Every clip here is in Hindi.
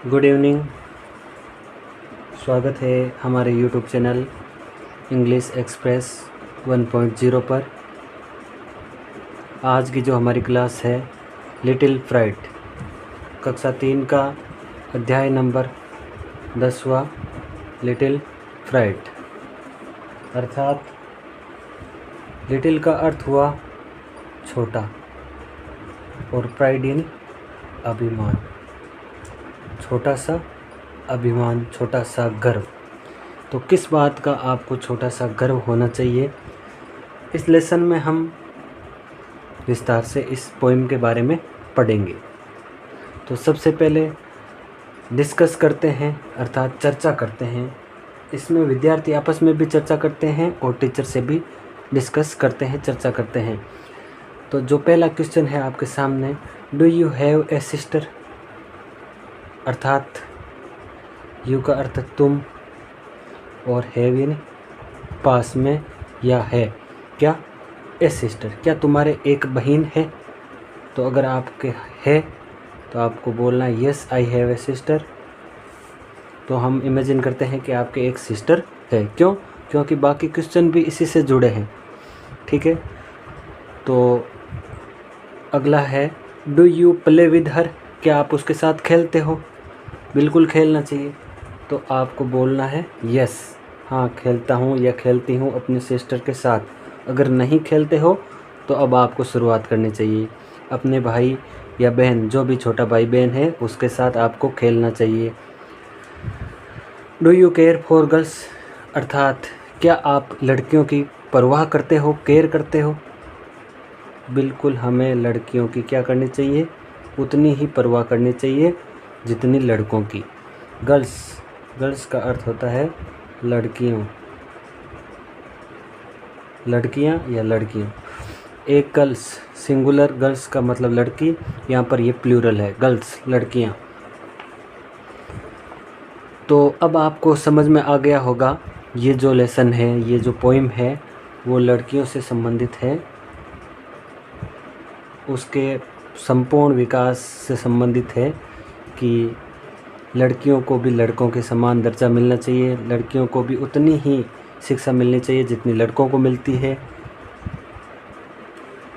Good evening. स्वागत है हमारे यूट्यूब चैनल इंग्लिश एक्सप्रेस 1.0 पर। आज की जो हमारी क्लास है लिटिल फ्राइट, कक्षा 3 का अध्याय नंबर 10वां लिटिल फ्राइट। अर्थात लिटिल का अर्थ हुआ छोटा और प्राइड इन अभिमान, छोटा सा अभिमान, छोटा सा गर्व। तो किस बात का आपको छोटा सा गर्व होना चाहिए, इस लेसन में हम विस्तार से इस पोइम के बारे में पढ़ेंगे। तो सबसे पहले डिस्कस करते हैं, अर्थात चर्चा करते हैं। इसमें विद्यार्थी आपस में भी चर्चा करते हैं और टीचर से भी डिस्कस करते हैं, चर्चा करते हैं। तो जो पहला क्वेश्चन है आपके सामने, do you have a sister. अर्थात यू का अर्थ तुम और हैव इन पास में या है, क्या ए सिस्टर, क्या तुम्हारे एक बहन है। तो अगर आपके है तो आपको बोलना है yes I have a sister. तो हम इमेजिन करते हैं कि आपके एक सिस्टर है। क्यों? क्योंकि बाकी क्वेश्चन भी इसी से जुड़े हैं। ठीक है, तो अगला है do you play with her. क्या आप उसके साथ खेलते हो। बिल्कुल खेलना चाहिए, तो आपको बोलना है यस, हाँ खेलता हूँ या खेलती हूँ अपनी सिस्टर के साथ। अगर नहीं खेलते हो तो अब आपको शुरुआत करनी चाहिए। अपने भाई या बहन, जो भी छोटा भाई बहन है, उसके साथ आपको खेलना चाहिए। Do you care for girls. अर्थात क्या आप लड़कियों की परवाह करते हो, केयर करते हो। बिल्कुल हमें लड़कियों की क्या करनी चाहिए, उतनी ही परवाह करनी चाहिए जितनी लड़कों की। गर्ल्स, गर्ल्स का अर्थ होता है लड़कियों, लड़कियां या लड़कियों। एक गर्ल्स सिंगुलर, गर्ल्स का मतलब लड़की, यहाँ पर ये प्लूरल है, गर्ल्स लड़कियां। तो अब आपको समझ में आ गया होगा, ये जो लेसन है, ये जो पोइम है, वो लड़कियों से संबंधित है, उसके संपूर्ण विकास से संबंधित है कि लड़कियों को भी लड़कों के समान दर्जा मिलना चाहिए, लड़कियों को भी उतनी ही शिक्षा मिलनी चाहिए जितनी लड़कों को मिलती है।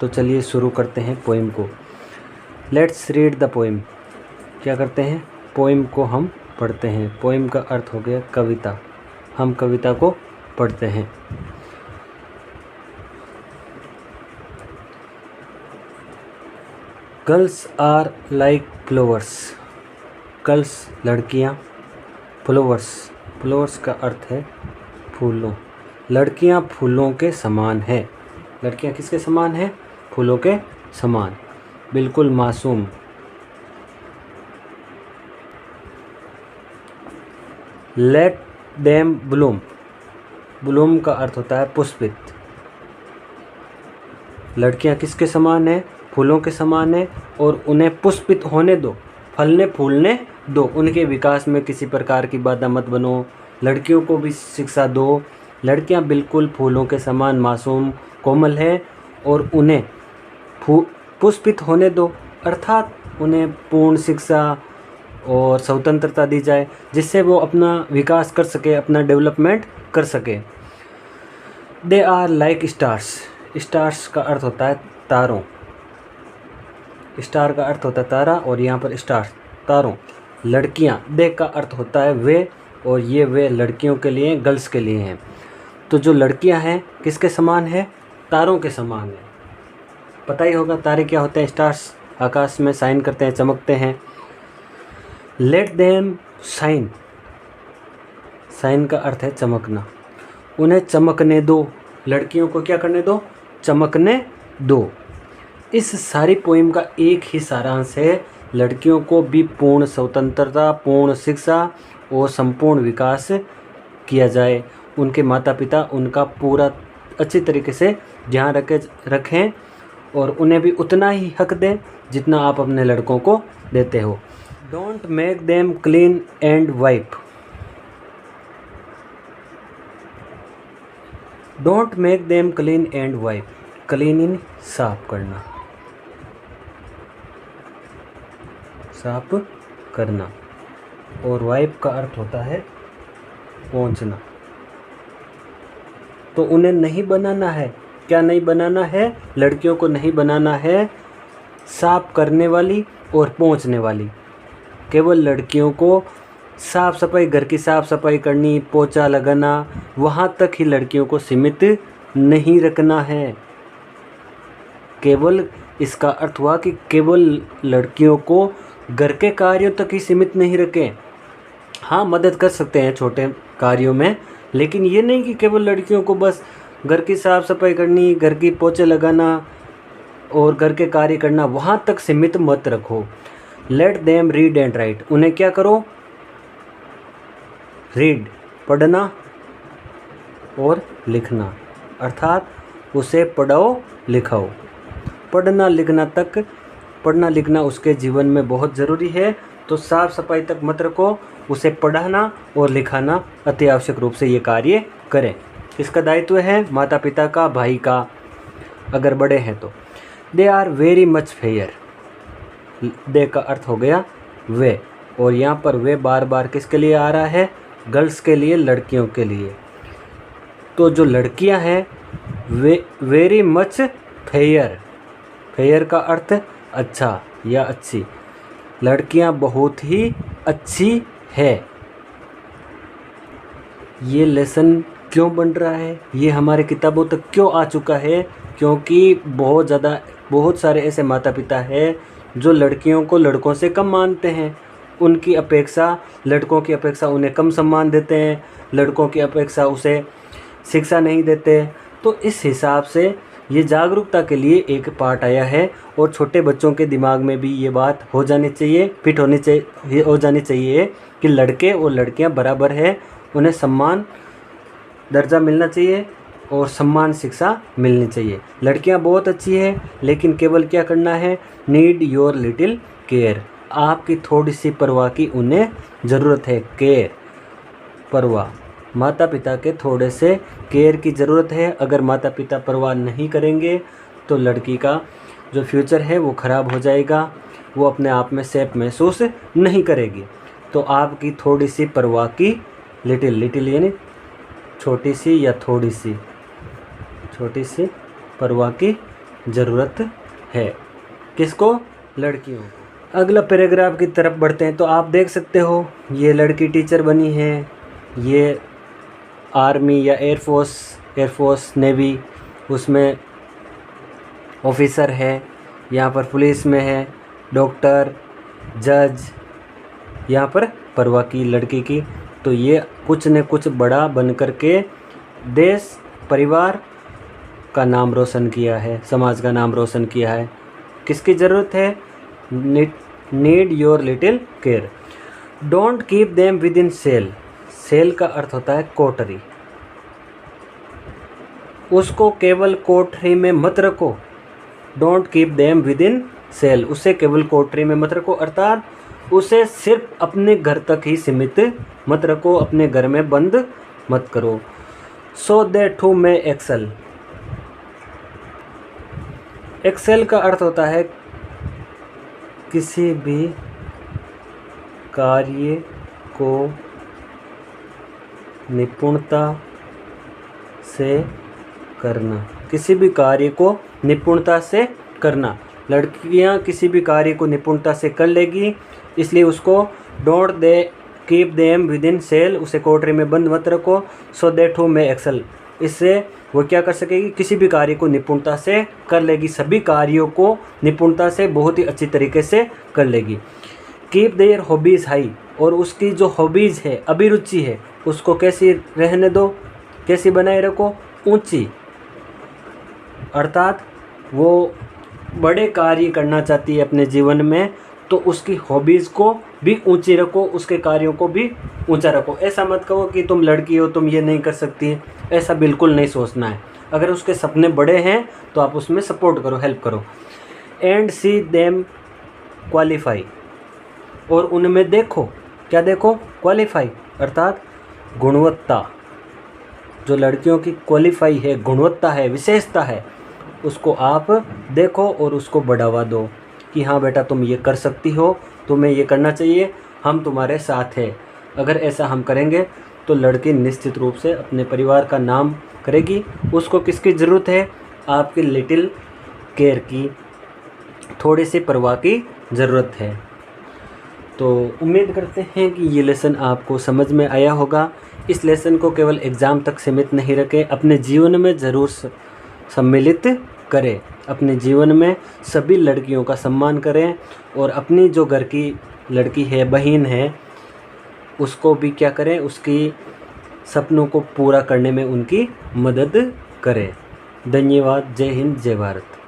तो चलिए शुरू करते हैं पोइम को। Let's read the poem. क्या करते हैं, पोइम को हम पढ़ते हैं। पोइम का अर्थ हो गया कविता, हम कविता को पढ़ते हैं। Girls are like flowers. Girls लड़कियां, फ्लावर्स, फ्लावर्स का अर्थ है फूलों। लड़कियां फूलों के समान है। लड़कियां किसके समान है, फूलों के समान, बिल्कुल मासूम। Let them Bloom. ब्लूम का अर्थ होता है पुष्पित। लड़कियां किसके समान है, फूलों के समान है, और उन्हें पुष्पित होने दो, फलने फूलने दो। उनके विकास में किसी प्रकार की बाधा मत बनो। लड़कियों को भी शिक्षा दो। लड़कियां बिल्कुल फूलों के समान मासूम कोमल है, और उन्हें पुष्पित होने दो, अर्थात उन्हें पूर्ण शिक्षा और स्वतंत्रता दी जाए, जिससे वो अपना विकास कर सके, अपना डेवलपमेंट कर सके। They are like stars. Stars का अर्थ होता है तारों। स्टार का अर्थ होता है तारा, और यहाँ पर स्टार्स तारों। लड़कियाँ, दे का अर्थ होता है वे, और ये वे लड़कियों के लिए, गर्ल्स के लिए हैं। तो जो लड़कियाँ हैं किसके समान है, तारों के समान है। पता ही होगा तारे क्या होते हैं, स्टार्स, आकाश में शाइन करते हैं, चमकते हैं। लेट देम शाइन, शाइन का अर्थ है चमकना। उन्हें चमकने दो। लड़कियों को क्या करने दो, चमकने दो। इस सारी पोइम का एक ही सारांश है, लड़कियों को भी पूर्ण स्वतंत्रता, पूर्ण शिक्षा और संपूर्ण विकास किया जाए। उनके माता पिता उनका पूरा अच्छी तरीके से ध्यान रखें, और उन्हें भी उतना ही हक दें जितना आप अपने लड़कों को देते हो। Don't make them clean and wipe. Don't make them clean and wipe. Clean इन साफ करना, साफ करना। और वाइफ का अर्थ होता है पहुंचना। तो उन्हें नहीं बनाना है, क्या नहीं बनाना है? लड़कियों को नहीं बनाना है साफ करने वाली और पहुंचने वाली। केवल लड़कियों को साफ सफाई, घर की साफ सफाई करनी, पोछा लगाना, वहाँ तक ही लड़कियों को सीमित नहीं रखना है। केवल इसका अर्थ हुआ कि केवल लड़कियों को घर के कार्यों तक ही सीमित नहीं रखें। हाँ, मदद कर सकते हैं छोटे कार्यों में, लेकिन ये नहीं कि केवल लड़कियों को बस घर की साफ सफाई करनी, घर की पोछे लगाना और घर के कार्य करना, वहाँ तक सीमित मत रखो। Let them read and right, उन्हें क्या करो? रीड, पढ़ना और लिखना, अर्थात उसे पढ़ाओ लिखाओ। पढ़ना लिखना उसके जीवन में बहुत ज़रूरी है, तो साफ सफाई तक मत रखो, उसे पढ़ाना और लिखाना अति आवश्यक रूप से ये कार्य करें। इसका दायित्व है माता पिता का, भाई का, अगर बड़े हैं तो। They are very much fair, they का अर्थ हो गया वे, और यहाँ पर वे बार बार किसके लिए आ रहा है? गर्ल्स के लिए, लड़कियों के लिए। तो जो लड़कियां हैं वे वेरी मच फेयर, फेयर का अर्थ अच्छा या अच्छी, लड़कियां बहुत ही अच्छी है। ये लेसन क्यों बन रहा है, ये हमारे किताबों तक क्यों आ चुका है? क्योंकि बहुत सारे ऐसे माता पिता हैं जो लड़कियों को लड़कों से कम मानते हैं, उनकी अपेक्षा, लड़कों की अपेक्षा उन्हें कम सम्मान देते हैं, लड़कों की अपेक्षा उसे शिक्षा नहीं देते। तो इस हिसाब से ये जागरूकता के लिए एक पार्ट आया है, और छोटे बच्चों के दिमाग में भी ये बात हो जानी चाहिए, फिट हो जानी चाहिए कि लड़के और लड़कियां बराबर है, उन्हें सम्मान दर्जा मिलना चाहिए और सम्मान शिक्षा मिलनी चाहिए। लड़कियां बहुत अच्छी है, लेकिन केवल क्या करना है? नीड योर लिटिल केयर, आपकी थोड़ी सी परवाह की उन्हें ज़रूरत है। केयर, परवाह, माता पिता के थोड़े से केयर की ज़रूरत है। अगर माता पिता परवाह नहीं करेंगे तो लड़की का जो फ्यूचर है वो ख़राब हो जाएगा, वो अपने आप में सेफ महसूस नहीं करेगी। तो आपकी थोड़ी सी परवाह की, लिटिल यानी छोटी सी या थोड़ी सी परवाह की ज़रूरत है। किसको? लड़कियों को। अगला पैराग्राफ की तरफ बढ़ते हैं। तो आप देख सकते हो ये लड़की टीचर बनी है, ये आर्मी या एयरफोर्स नेवी उसमें ऑफिसर है, यहाँ पर पुलिस में है, डॉक्टर, जज, यहाँ पर परवाह की लड़की की। तो ये कुछ न कुछ बड़ा बन कर के देश परिवार का नाम रोशन किया है, समाज का नाम रोशन किया है। किसकी ज़रूरत है? Need your little care. Don't keep them within cell, cell का अर्थ होता है कोठरी, उसको केवल कोठरी में मत रखो। Don't keep them within cell, उसे केवल कोठरी में मत रखो, अर्थात उसे सिर्फ अपने घर तक ही सीमित मत रखो, अपने घर में बंद मत करो। So that who may excel, excel का अर्थ होता है किसी भी कार्य को निपुणता से करना, किसी भी कार्य को निपुणता से करना। लड़कियां किसी भी कार्य को निपुणता से कर लेगी, इसलिए उसको don't they keep them within cell, उसे कोठरी में बंद मत रखो। So that who may excel, इससे वो क्या कर सकेगी? किसी भी कार्य को निपुणता से कर लेगी, सभी कार्यों को निपुणता से बहुत ही अच्छी तरीके से कर लेगी। कीप देयर हॉबीज़ हाई, और उसकी जो हॉबीज़ है, अभिरुचि है, उसको कैसी रहने दो, कैसी बनाए रखो? ऊंची, अर्थात वो बड़े कार्य करना चाहती है अपने जीवन में, तो उसकी हॉबीज़ को भी ऊंची रखो, उसके कार्यों को भी ऊंचा रखो। ऐसा मत कहो कि तुम लड़की हो, तुम ये नहीं कर सकती, ऐसा बिल्कुल नहीं सोचना है। अगर उसके सपने बड़े हैं तो आप उसमें सपोर्ट करो, हेल्प करो। एंड सी देम क्वालिफाई, और उनमें देखो, क्या देखो? क्वालिफाई, अर्थात गुणवत्ता। जो लड़कियों की क्वालिफाई है, गुणवत्ता है, विशेषता है, उसको आप देखो और उसको बढ़ावा दो कि हाँ बेटा तुम ये कर सकती हो, तुम्हें ये करना चाहिए। हम तुम्हारे साथ हैं। अगर ऐसा हम करेंगे तो लड़की निश्चित रूप से अपने परिवार का नाम करेगी। उसको किसकी ज़रूरत है? आपकी लिटिल केयर की, थोड़ी सी परवाह की ज़रूरत है। तो उम्मीद करते हैं कि ये लेसन आपको समझ में आया होगा। इस लेसन को केवल एग्ज़ाम तक सीमित नहीं रखें, अपने जीवन में ज़रूर सम्मिलित करें। अपने जीवन में सभी लड़कियों का सम्मान करें और अपनी जो घर की लड़की है, बहन है, उसको भी क्या करें, उसकी सपनों को पूरा करने में उनकी मदद करें। धन्यवाद। जय हिंद, जय भारत।